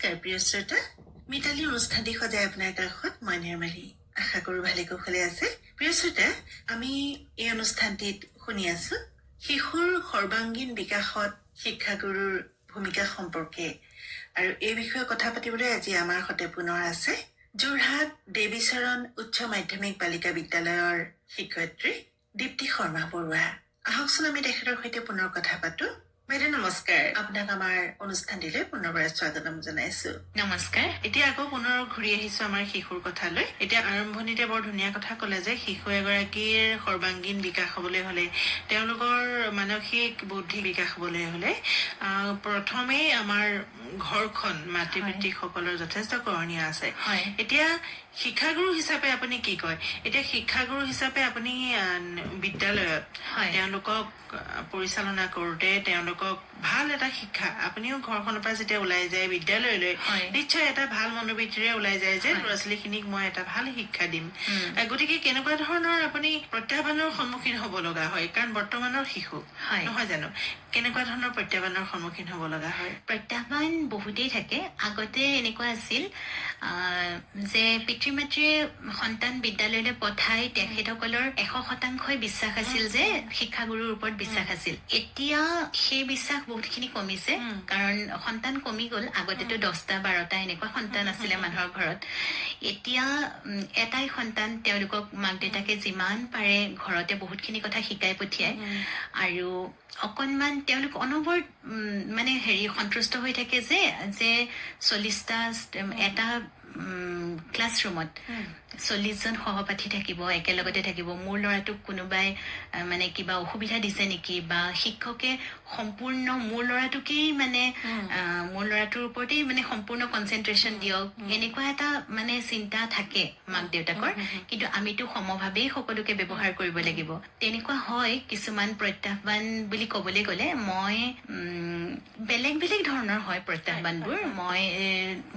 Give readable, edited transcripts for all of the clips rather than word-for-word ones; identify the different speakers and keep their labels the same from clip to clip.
Speaker 1: নমস্কাৰ প্ৰিয় শ্ৰোতা মিতালী অনুষ্ঠানটি সজাই আপোনাৰ কাষত মই নিৰ্মালী আশা কৰো ভালে কুশলে আছে প্ৰিয় শ্ৰোতা আমি এই অনুষ্ঠানটিত শুনি আছো শিশুৰ সৰ্বাংগীন বিকাশত শিক্ষাগুৰুৰ ভূমিকা সম্পৰ্কে আৰু এই বিষয়ে কথা পাতিবলৈ আজি আমাৰ সৈতে পুনৰ আছে যোৰহাট দেৱীচৰণ উচ্চ মাধ্যমিক বালিকা বিদ্যালয়ৰ শিক্ষয়িত্ৰী দীপ্তি শৰ্মা বৰুৱা আহকচোন আমি তেখেতৰ সৈতে পুনৰ কথা পাতো বাইদেউ নমস্কাৰ আপোনাক আমাৰ অনুষ্ঠানটিলৈ পুনৰবাৰ স্বাগতম জনাইছো
Speaker 2: নমস্কাৰ
Speaker 1: এতিয়া আকৌ পুনৰ ঘূৰি আহিছো আমাৰ শিশুৰ কথালৈ এতিয়া আৰম্ভণিতে বৰ ধুনীয়া কথা ক'লে যে শিশু এগৰাকীৰ সৰ্বাংগীন বিকাশ হ'বলৈ হ'লে তেওঁলোকৰ মানসিক বৌদ্ধিক বিকাশ হ'বলৈ হ'লে প্ৰথমেই আমাৰ ঘৰখন মাতৃ পিতৃসকলৰ যথেষ্ট কৰণীয় আছে এতিয়া শিক্ষাগুৰু হিচাপে আপুনি কি কয় এতিয়া শিক্ষাগুৰু হিচাপে আপুনি বিদ্যালয়ত তেওঁলোকক পৰিচালনা কৰোঁতে তেওঁলোকক ভাল এটা শিক্ষা আপুনিও ঘৰখনৰ পৰা যেতিয়া ওলাই যায় বিদ্যালয়লৈ নিশ্চয় এটা ভাল মনোবৃত্তিৰে ওলাই যায় যে ল'ৰা ছোৱালীখিনিক মই এটা ভাল শিক্ষা দিম গতিকে কেনেকুৱা ধৰণৰ আপুনি প্ৰত্যাহ্বানৰ সন্মুখীন হ'ব লগা হয় কাৰণ বৰ্তমানৰ শিশু নহয় জানো কেনেকুৱা ধৰণৰ প্ৰত্যাহ্বানৰ সন্মুখীন হ'ব লগা হয়
Speaker 2: প্ৰত্যাহ্বান বহুতেই থাকে আগতে এনেকুৱা আছিল যে পিতৃ মাতৃয়ে সন্তান বিদ্যালয়লৈ পঠাই তেখেতসকলৰ 100% বিশ্বাস আছিল যে শিক্ষাগুৰুৰ ওপৰত বিশ্বাস আছিল এতিয়া সেই বিশ্বাস বহুতখিনি কমিছে কাৰণ সন্তান কমি গ'ল আগতেতো 10টা 12টা এনেকুৱা সন্তান আছিলে মানুহৰ ঘৰত এতিয়া এটাই সন্তান তেওঁলোকক মাক দেউতাকে যিমান পাৰে ঘৰতে বহুতখিনি কথা শিকাই পঠিয়ায় আৰু অকনমান তেওঁলোক অনবৰত মানে সন্তুষ্ট হৈ থাকে যে 40টা এটা ক্লাছৰুমত 40জন সহপাঠী থাকিব একেলগতে থাকিব মোৰ ল'ৰাটোক কোনোবাই মানে কিবা অসুবিধা দিছে নেকি বা শিক্ষকে সম্পূৰ্ণ মোৰ ল'ৰাটোকেই মানে মোৰ ল'ৰাটোৰ ওপৰতেই মানে সম্পূৰ্ণ কনচেন্ট্ৰেশ্যন দিয়ক এনেকুৱা এটা মানে চিন্তা থাকে মাক দেউতাকৰ কিন্তু আমিতো সমভাৱেই সকলোকে ব্যৱহাৰ কৰিব লাগিব তেনেকুৱা হয় কিছুমান প্ৰত্যাহ্বান বুলি ক'বলৈ গ'লে মই বেলেগ বেলেগ ধৰণৰ হয় প্ৰত্যাহ্বানবোৰ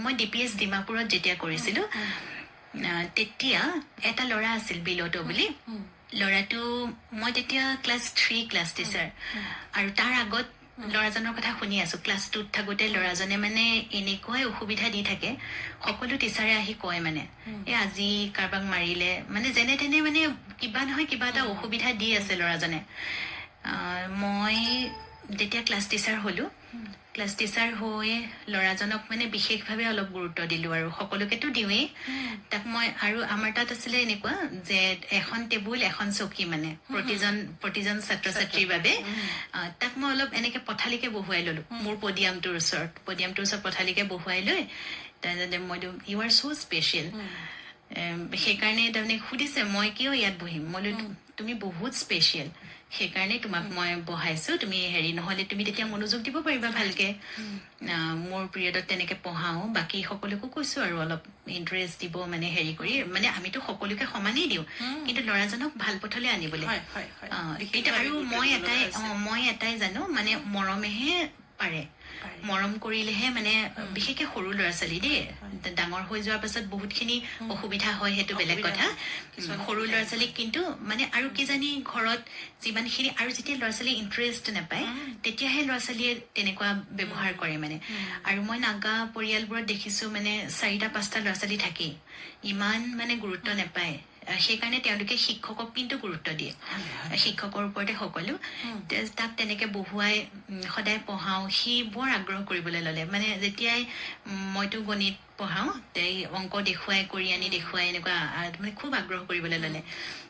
Speaker 2: মই DPS ডিমাপুৰত যেতিয়া কৰিছিলো তেতিয়া এটা ল'ৰা আছিল বিলটো বুলি ল'ৰাটো মই তেতিয়া ক্লাছ 3 ক্লাছ টিচাৰ আৰু তাৰ আগত ল'ৰাজনৰ কথা শুনি আছো ক্লাছ 2ত থাকোতে ল'ৰাজনে মানে এনেকুৱাই অসুবিধা দি থাকে সকলো টিচাৰে আহি কয় মানে আজি কাৰোবাক মাৰিলে মানে যেনে তেনে মানে কিবা নহয় কিবা এটা অসুবিধা দি আছে ল'ৰাজনে মই যেতিয়া ক্লাছ টিচাৰ হলো ক্লাছ টিচাৰ হৈ ল'ৰাজনক মানে বিশেষভাৱে অলপ গুৰুত্ব দিলো আৰু সকলোকেতো দিওঁৱেই তাক মই আৰু আমাৰ তাত আছিলে এনেকুৱা যে এখন টেবুল এখন চকী মানে প্ৰতিজন ছাত্ৰ ছাত্ৰীৰ বাবে তাক মই অলপ এনেকে পথালিকে বহুৱাই ললো মোৰ পডিয়ামটোৰ ওচৰত পথালিকে বহুৱাই লৈ তাৰপিছতে মই ইউ আৰ চ' স্পেচিয়েল সেইকাৰণে তাৰমানে সুধিছে মই কিয় ইয়াত বহিম মই তুমি বহুত স্পেচিয়েল সেইকাৰণে তোমাক মই বহাইছো তুমি নহলে তুমি তেতিয়া মনোযোগ দিব পাৰিবা ভালকে মোৰ পিৰিয়ডত তেনেকে পঢ়াও বাকী সকলোকো কৈছো আৰু অলপ ইন্টাৰেষ্ট দিব মানে কৰি মানে আমিতো সকলোকে সমানেই দিওঁ কিন্তু ল'ৰাজনক ভাল পথলৈ আনিবলৈ আৰু মই এটাই জানো মানে মৰমেহে পাৰে মৰম কৰিলেহে মানে বিশেষকে সৰু ল'ৰা ছোৱালী দেই ডাঙৰ হৈ যোৱাৰ পাছত বহুতখিনি অসুবিধা হয় সেইটো বেলেগ কথা সৰু ল'ৰা ছোৱালীক কিন্তু মানে আৰু কি জানি ঘৰত যিমানখিনি আৰু যেতিয়া ল'ৰা ছোৱালী ইন্টাৰেষ্ট নাপায় তেতিয়াহে ল'ৰা ছোৱালীয়ে তেনেকুৱা ব্যৱহাৰ কৰে মানে আৰু মই নাগা পৰিয়ালবোৰত দেখিছো মানে 4টা 5টা ল'ৰা ছোৱালী থাকেই ইমান মানে গুৰুত্ব নাপায় সেইকাৰণে তেওঁলোকে শিক্ষকক কিন্তু গুৰুত্ব দিয়ে শিক্ষকৰ ওপৰতে সকলো তাক তেনেকে বহুৱাই সদায় পঢ়াও সি বৰ আগ্ৰহ কৰিবলৈ ললে মানে যেতিয়াই মইতো গণিত পঢ়াও অংক দেখুৱাই কৰি আনি দেখুৱাই এনেকুৱা মানে খুব আগ্ৰহ কৰিবলৈ ললে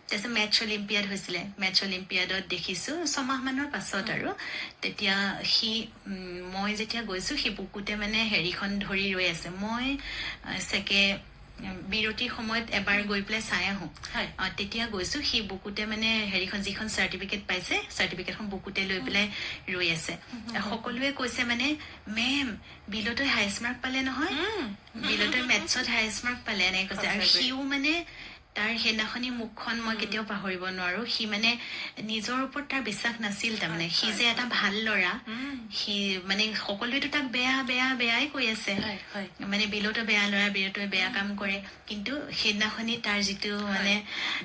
Speaker 2: তাৰপিছত মেথছ অলিম্পিয়াডত দেখিছো 6 মাহ মানৰ পাছত আৰু তেতিয়া সি মই যেতিয়া গৈছো সি বুকুতে মানে হেৰিখন ধৰি ৰৈ আছে মই বিৰতিৰ সময়ত এবাৰ গৈ পেলাই চাই আহো তেতিয়া গৈছো সি বুকুতে মানে যিখন চাৰ্টিফিকেট পাইছে চাৰ্টিফিকেটখন বুকুতে লৈ পেলাই ৰৈ আছে সকলোৱে কৈছে মানে মেম বিলতই হাইয়েষ্ট মাৰ্ক পালে নহয় বিলতই মেথছত হাইয়েষ্ট মাৰ্ক পালে এনেকৈ কৈছে আৰু সিও মানে তাৰ সেইদিনাখনি মুখখন মই কেতিয়াও পাহৰিব নোৱাৰো সি মানে নিজৰ ওপৰত তাৰ বিশ্বাস নাছিল তাৰমানে সি যে এটা ভাল ল'ৰা সি মানে সকলোৱেতো তাক বেয়া বেয়া বেয়াই কৈ আছে মানে বিলতো বেয়া ল'ৰা বিলতো বেয়া কাম কৰে কিন্তু সেইদিনাখনি তাৰ যিটো মানে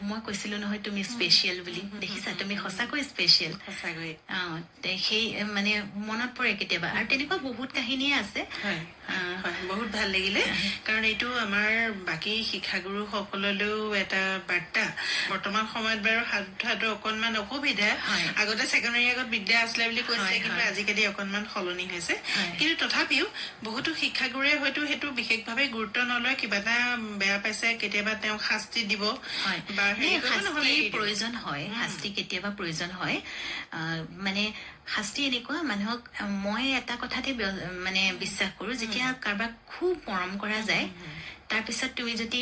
Speaker 2: মই কৈছিলো নহয় তুমি স্পেচিয়েল বুলি দেখিছা তুমি সঁচাকৈ স্পেচিয়েল
Speaker 1: সঁচাকৈ
Speaker 2: সেই মানে মনত পৰে কেতিয়াবা আৰু তেনেকুৱা বহুত কাহিনীয়ে আছে
Speaker 1: বহুত ভাল লাগিলে কাৰণ এইটো আমাৰ বাকী শিক্ষাগুৰু সকললৈও এটা বাৰ্তা বৰ্তমান সময়ত বাৰু হাত ধোৱাটো অকনমান অসুবিধা আগতে ছেকেণ্ডাৰী আগত বিদ্যা আছিলে বুলি কৈছে কিন্তু আজিকালি অকনমান সলনি হৈছে কিন্তু তথাপিও বহুতো শিক্ষাগুৰুৱে হয়তো সেইটো বিশেষভাৱে গুৰুত্ব নলয় কিবা এটা বেয়া পাইছে কেতিয়াবা তেওঁক শাস্তি দিব বা
Speaker 2: প্ৰয়োজন হয় শাস্তি কেতিয়াবা প্ৰয়োজন হয় মানে শাস্তি এনেকুৱা মানুহক মই এটা কথাতে মানে বিশ্বাস কৰো যেতিয়া কাৰোবাক খুব মৰম কৰা যায় তাৰপিছত তুমি যদি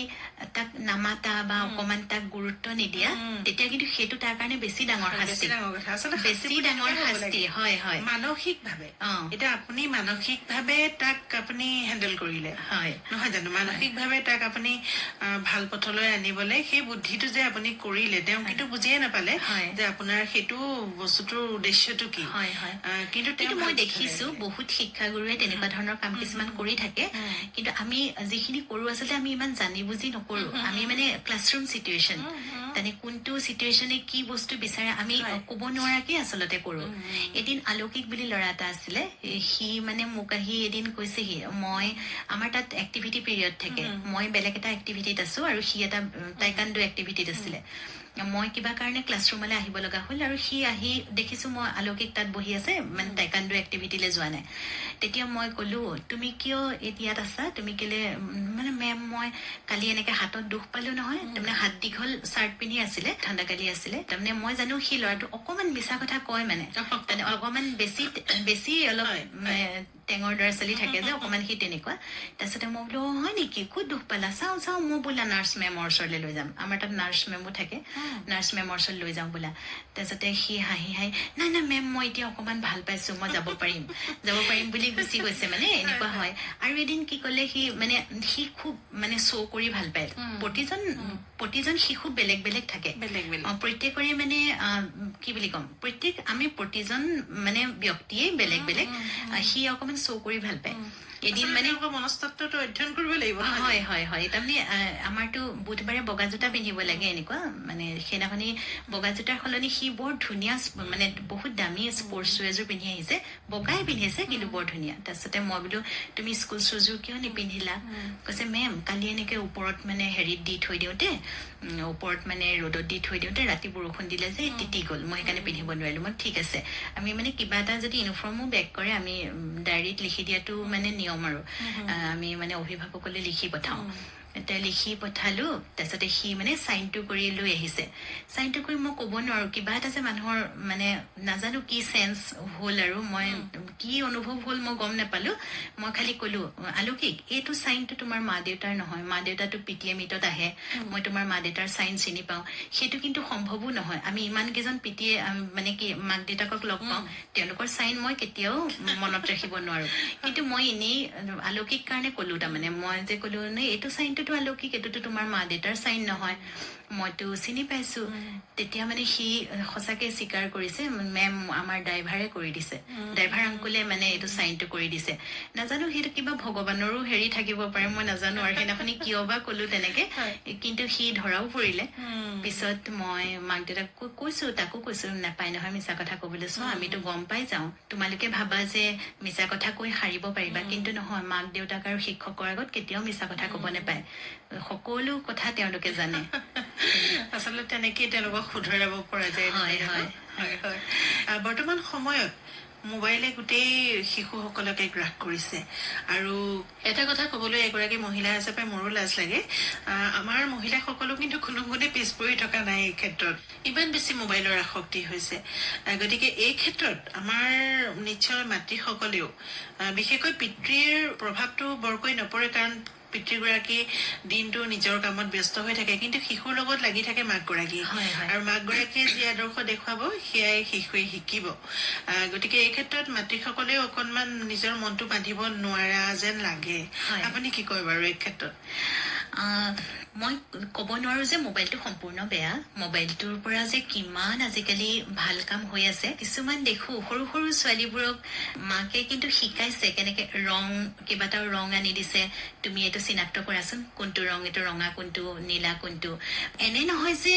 Speaker 2: তাক নামাতা বা অকমান তাক গুৰুত্ব নিদিয়া তেতিয়া কিন্তু সেইটো তাৰ কাৰণে বেছি ডাঙৰ শাস্তি বেছি ডাঙৰ শাস্তি হয় হয়
Speaker 1: মানসিকভাৱে এতিয়া আপুনি মানসিকভাৱে তাক আপুনি হেণ্ডেল কৰিলে
Speaker 2: হয়
Speaker 1: নহয় জানো মানসিকভাৱে তাক আপুনি ভাল পথলৈ আনিবলৈ সেই বুদ্ধিটো যে আপুনি কৰিলে তেওঁ কিন্তু বুজিয়ে নাপালে যে আপোনাৰ সেইটো বস্তুটোৰ উদ্দেশ্যটো কি
Speaker 2: কিন্তু মই দেখিছো বহুত শিক্ষাগুৰুৱে তেনেকুৱা ধৰণৰ কাম কিছুমান কৰি থাকে কিন্তু আমি যিখিনি কৰো আচলতে আমি ইমান জানি বুজি নকৰো আমি মানে ক্লাছৰুম চিটুৱেশ্যন মানে কোনটো চিটুৱেশ্যনে কি বস্তু বিচাৰে আমি ক'ব নোৱাৰাকে আচলতে কৰো এদিন আলৌকিক বুলি ল'ৰা এটা আছিলে সি মানে মোক আহি এদিন কৈছেহি মই আমাৰ তাত এক্টিভিটি পিৰিয়ড থাকে মই বেলেগ এটা এক্টিভিটিত আছো আৰু সি এটা টাইকাণ্ডো এক্টিভিটিত আছিলে মই কিবা কাৰণে ক্লাছৰুমলৈ আহিব লগা হ'ল আৰু সি আহি দেখিছো মই আলৌকিক তাত বহি আছে মানে টাইকাণ্ডো এক্টিভিটিলৈ যোৱা নাই তেতিয়া মই কলো তুমি কিয় ইয়াত আছা তুমি কেলে মানে মেম মই কালি এনেকে হাতত দুখ পালো নহয় তাৰমানে হাত দীঘল চাৰ্ট পিন্ধি আছিলে ঠাণ্ডা কালি আছিলে তাৰমানে মই জানো সি ল'ৰাটো অকমান মিছা কথা কয় মানে অকমান বেছি অলপ টেঙৰ দৰা ছোৱালী থাকে যে অকমান সি তেনেকুৱা তাৰপিছতে মই বোলো হয় নেকি ক'ত দুখ পালা চাওঁ মই বোলা নাৰ্ছ মেমৰ ওচৰলৈ লৈ যাম আমাৰ তাত নাৰ্ছ মেমো থাকে নাৰ্ছ মেমৰ ওচৰত লৈ যাওঁ বোলা তাৰপিছতে সি হাঁহি নাই মেম মই এতিয়া অকমান ভাল পাইছো মই যাব পাৰিম বুলি গুচি গৈছে মানে এনেকুৱা হয় আৰু এদিন কি কলে সি খুব মানে শ্ব' কৰি ভাল পায় প্ৰতিজন শিশু বেলেগ বেলেগ থাকে প্ৰত্যেকৰে মানে কি বুলি ক'ম আমি প্ৰতিজন মানে ব্যক্তিয়ে বেলেগ বেলেগ সি অকমান শ্ব' কৰি ভাল পায় এদিন মানে
Speaker 1: মনস্তত্বটো অধ্যয়ন কৰিব লাগিব
Speaker 2: হয় তাৰমানে আমাৰতো বুধবাৰে বগা জোতা পিন্ধিব লাগে এনেকুৱা মানে সেইদিনাখনি বগা জোতাৰ সলনি সি বৰ ধুনীয়া মানে বহুত দামী স্পৰ্টছ শ্বু এযোৰ পিন্ধি আহিছে বগাই পিন্ধিছে কিন্তু বৰ ধুনীয়া তাৰপিছতে মই বোলো তুমি স্কুল শ্বুযোৰ কিয় নিপিন্ধিলা কৈছে মেম কালি এনেকে ওপৰত মানে হেৰিত দি থৈ দিওঁতে ওপৰত মানে ৰ'দত দি থৈ দিওঁতে ৰাতি বৰষুণ দিলে যে তিতি গ'ল মই সেইকাৰণে পিন্ধিব নোৱাৰিলো মই ঠিক আছে আমি মানে কিবা এটা যদি ইউনিফৰ্মো বেক কৰে আমি ডায়েৰীত লিখি দিয়াটো মানে নিয়ম আৰু আমি মানে অভিভাৱকলে লিখি পঠাওঁ এতিয়া লিখি পঠালো তাৰপিছতে সি মানে চাইনটো কৰি লৈ আহিছে চাইনটো কৰি মই ক'ব নোৱাৰো কিবা এটা যে মানুহৰ মানে নাজানো কি চেঞ্চ হ'ল আৰু মই কি অনুভৱ হ'ল মই গম নাপালো মই খালি কলো আলৌকিক এইটো চাইনটো তোমাৰ মা দেউতাৰ নহয় মা দেউতাটো পিটিএ মিটত আহে মই তোমাৰ মা দেউতাৰ চাইন চিনি পাওঁ সেইটো কিন্তু সম্ভৱো নহয় আমি ইমান কেইজন পিটিএ মানে কি মাক দেউতাকক লগ পাওঁ তেওঁলোকৰ চাইন মই কেতিয়াও মনত ৰাখিব নোৱাৰো কিন্তু মই এনেই আলৌকিক কাৰণে কলো তাৰমানে মই যে কলো নে এইটো চাইনটোতো আলৌকিক এইটোতো তোমাৰ মা দেউতাৰ চাইন নহয় মইতো চিনি পাইছো তেতিয়া মানে সি সঁচাকে স্বীকাৰ কৰিছে মেম আমাৰ ড্ৰাইভাৰে কৰি দিছে ড্ৰাইভাৰ আংকুলে মানে এইটো চাইনটো কৰি দিছে নাজানো সেইটো কিবা ভগৱানৰো হেৰি থাকিব পাৰে মই নাজানো আৰু সেইদিনাখনি কিয় বা কলো তেনেকে কিন্তু সি ধৰাও পৰিলে পিছত মই মাক দেউতাক তাকো কৈছো নাপায় নহয় মিছা কথা কবলৈ চোৱা আমিতো গম পাই যাওঁ তোমালোকে ভাবা যে মিছা কথা কৈ সাৰিব পাৰিবা কিন্তু নহয় মাক দেউতাক আৰু শিক্ষকৰ আগত কেতিয়াও মিছা কথা কব নাপায় সকলো কথা তেওঁলোকে জানে
Speaker 1: আচলতে তেনেকেই তেওঁলোকক শুধৰাব পৰা যায় বৰ্তমান সময়ত মোবাইলে গোটেই শিশুসকলকে গ্ৰাস কৰিছে আৰু এটা কথা কবলৈ এগৰাকী মহিলা হিচাপে মোৰো লাজ লাগে আমাৰ মহিলাসকলো কিন্তু কোনো গুণে পিছ পৰি থকা নাই এই ক্ষেত্ৰত ইমান বেছি মোবাইলৰ আসক্তি হৈছে গতিকে এই ক্ষেত্ৰত আমাৰ নিশ্চয় মাতৃসকলেও বিশেষকৈ পিতৃৰ প্ৰভাৱটো বৰকৈ নপৰে কাৰণ পিতৃগৰাকী দিনটো নিজৰ কামত ব্যস্ত হৈ থাকে কিন্তু শিশুৰ লগত লাগি থাকে মাকগৰাকী আৰু মাকগৰাকীয়ে যি আদৰ্শ দেখুৱাব সেয়াই শিশুৱে শিকিব গতিকে এই ক্ষেত্ৰত মাতৃসকলেও অকনমান নিজৰ মনটো বান্ধিব নোৱাৰা যেন লাগে আপুনি কি কয় বাৰু এই ক্ষেত্ৰত
Speaker 2: মই ক'ব নোৱাৰো যে মোবাইলটো সম্পূৰ্ণ বেয়া মোবাইলটোৰ পৰা যে কিমান আজিকালি ভাল কাম হৈ আছে কিছুমান দেখো সৰু সৰু ছোৱালীবোৰক মাকে কিন্তু শিকাইছে কেনেকে ৰং কিবা এটা ৰং আনি দিছে তুমি এইটো চিনাক্ত কৰাচোন কোনটো ৰং এইটো ৰঙা কোনটো নীলা কোনটো এনে নহয় যে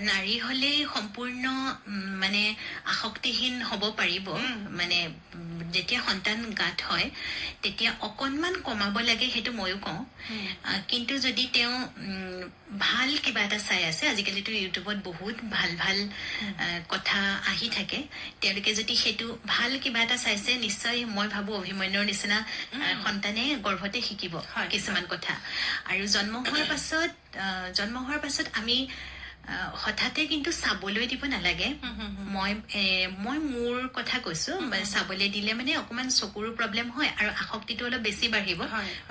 Speaker 2: নাৰী হলে সম্পূৰ্ণ মানে আসক্তিহীন হ'ব পাৰিব মানে যেতিয়া সন্তান গাত হয় তেতিয়া অকনমান কমাব লাগে সেইটো ময়ো কওঁ কিন্তু যদি তেওঁ ভাল কিবা এটা চাই আছে আজিকালিতো ইউটিউবত বহুত ভাল ভাল কথা আহি থাকে তেওঁলোকে যদি সেইটো ভাল কিবা এটা চাইছে নিশ্চয় মই ভাবো অভিমন্যুৰ নিচিনা সন্তানে গৰ্ভতে শিকিব কিছুমান কথা আৰু জন্ম হোৱাৰ পাছত আমি হঠাতে কিন্তু চাবলৈ দিব নালাগে মই মোৰ কথা কৈছো চাবলৈ দিলে মানে অকমান চকুৰো প্ৰব্লেম হয় আৰু আসক্তিটো অলপ বেছি বাঢ়িব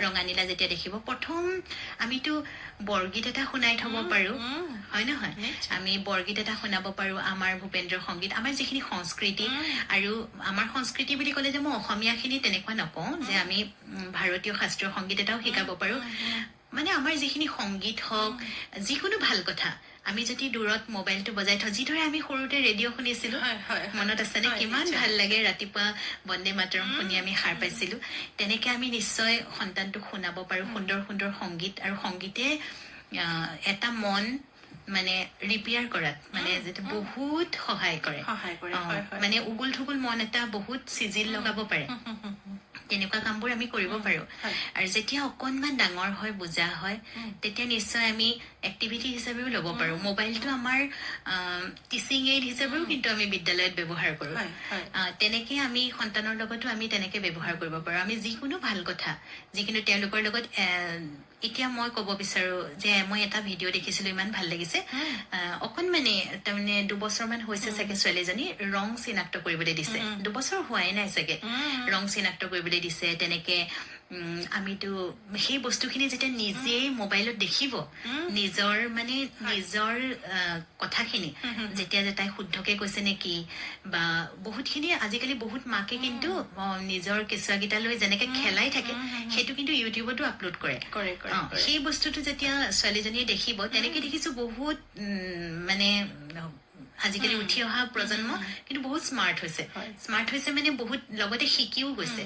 Speaker 2: ৰঙা নীলা যেতিয়া দেখিব প্ৰথম আমিতো বৰগীত এটা শুনাই থব পাৰো হয় নহয় আমি বৰগীত এটা শুনাব পাৰো আমাৰ ভূপেন্দ্ৰ সংগীত আমাৰ যিখিনি সংস্কৃতি আৰু আমাৰ সংস্কৃতি বুলি ক'লে যে মই অসমীয়াখিনি তেনেকুৱা নকওঁ যে আমি ভাৰতীয় শাস্ত্ৰীয় সংগীত এটাও শিকাব পাৰো মানে আমাৰ যিখিনি সংগীত হওক যিকোনো ভাল কথা আমি যদি দূৰত মোবাইলটো বজাই থওঁ যিদৰে আমি সৰুতে ৰেডিঅ' শুনিছিলো মনত আছেনে কিমান ভাল লাগে ৰাতিপুৱা বন্দে মাতৰম শুনি আমি সাৰ পাইছিলো তেনেকে আমি নিশ্চয় সন্তানটোক শুনাব পাৰো সুন্দৰ সুন্দৰ সংগীত আৰু সংগীতে এটা মন মানে ৰিপেয়াৰ কৰাত মানে যেটা বহুত সহায় কৰে মানে উগুল থুগুল মন এটা বহুত চিজিল লগাব পাৰে তেনেকুৱা কামবোৰ আমি কৰিব পাৰো আৰু যেতিয়া অকনমান ডাঙৰ হয় বুজা হয় তেতিয়া নিশ্চয় আমি এক্টিভিটি হিচাপেও ল'ব পাৰো মোবাইলটো আমাৰ টিচিং এইড হিচাপেও কিন্তু আমি বিদ্যালয়ত ব্যৱহাৰ কৰো তেনেকে আমি সন্তানৰ লগতো আমি তেনেকে ব্যৱহাৰ কৰিব পাৰো আমি যিকোনো ভাল কথা যিকোনো তেওঁলোকৰ লগত এতিয়া মই ক'ব বিচাৰো যে মই এটা ভিডিঅ' দেখিছিলো ইমান ভাল লাগিছে অকনমানে তাৰমানে 2 বছৰমান হৈছে চাগে ছোৱালীজনী ৰং চিনাক্ত কৰিবলৈ দিছে 2 বছৰ হোৱাই নাই চাগে ৰং চিনাক্ত কৰিবলৈ দিছে তেনেকে আমিতো সেই বস্তুখিনি যেতিয়া নিজে মোবাইলত দেখিব নিজৰ মানে নিজৰ কথাখিনি যেতিয়া তাই শুদ্ধকে কৈছে নেকি বা বহুতখিনি আজিকালি বহুত মাকে কিন্তু নিজৰ কেঁচুৱাকেইটালৈ যেনেকে খেলাই থাকে সেইটো কিন্তু ইউটিউবতো আপলোড কৰে সেই বস্তুটো যেতিয়া ছোৱালীজনীয়ে দেখিব তেনেকে দেখিছো বহুত মানে আজিকালি উঠি অহা প্ৰজন্ম কিন্তু বহুত স্মাৰ্ট হৈছে মানে বহুত লগতে শিকিও গৈছে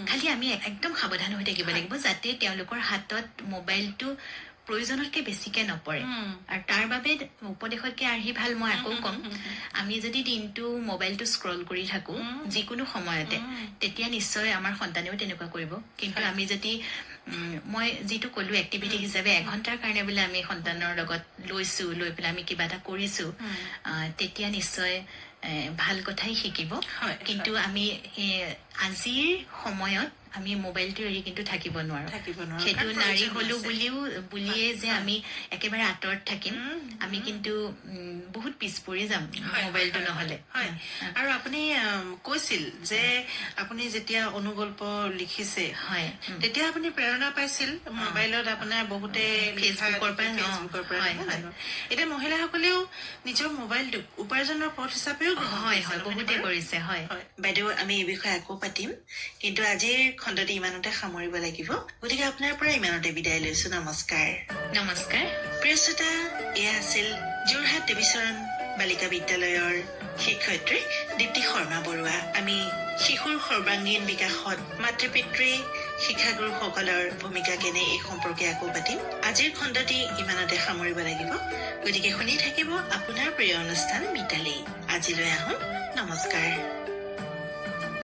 Speaker 2: খালি আমি একদম সাৱধান হৈ থাকিব লাগিব যাতে তেওঁলোকৰ হাতত মোবাইলটো প্ৰয়োজনতকৈ বেছিকে নপৰে আৰু তাৰ বাবে উপদেশতকে আহি ভাল মই আকৌ কম আমি যদি দিনটো মোবাইলটো স্ক্ৰল কৰি থাকো যিকোনো সময়তে তেতিয়া নিশ্চয় আমাৰ সন্তানেও তেনেকুৱা কৰিব কিন্তু আমি যদি মই যিটো ক'লো এক্টিভিটি হিচাপে 1 ঘণ্টাৰ কাৰণে বোলে আমি সন্তানৰ লগত লৈ পেলাই আমি কিবা এটা কৰিছো তেতিয়া নিশ্চয় ভাল কথাই শিকিব কিন্তু আমি আজিৰ সময়ত আমি মোবাইলটো এৰি কিন্তু থাকিব নোৱাৰো সেইটো নাৰী হলো বুলিয়ে যে আমি একেবাৰে আঁতৰত থাকিম আমি কিন্তু বহুত পিছ পৰি যাম মোবাইলটো নহলে
Speaker 1: আৰু আপুনি কৈছিল যে আপুনি যেতিয়া অনুগল্প লিখিছে তেতিয়া আপুনি প্ৰেৰণা পাইছিল মোবাইলত আপোনাৰ বহুতে ফেচবুকৰ পৰা এতিয়া মহিলাসকলেও নিজৰ মোবাইলটো উপাৰ্জনৰ পথ হিচাপেও
Speaker 2: বহুতে কৰিছে
Speaker 1: বাইদেউ আমি এই বিষয়ে আকৌ পাতিম কিন্তু আজিৰ খণ্ডটি ইমানতে সামৰিব লাগিব গতিকে আপোনাৰ পৰা ইমানতে বিদায় লৈছো নমস্কাৰ প্ৰিয় শ্ৰোতা এয়া আছিল যোৰহাট দেৱীচৰণ বালিকা বিদ্যালয়ৰ শিক্ষয়িত্ৰী দীপ্তি শৰ্মা বৰুৱা আমি শিশুৰ সৰ্বাংগীন বিকাশত মাতৃ পিতৃ শিক্ষাগুৰুসকলৰ ভূমিকা কেনে এই সম্পৰ্কে আকৌ পাতিম আজিৰ খণ্ডটি ইমানতে সামৰিব লাগিব গতিকে শুনি থাকিব আপোনাৰ প্ৰিয় অনুষ্ঠান মিতালী আজিলৈ আহোঁ নমস্কাৰ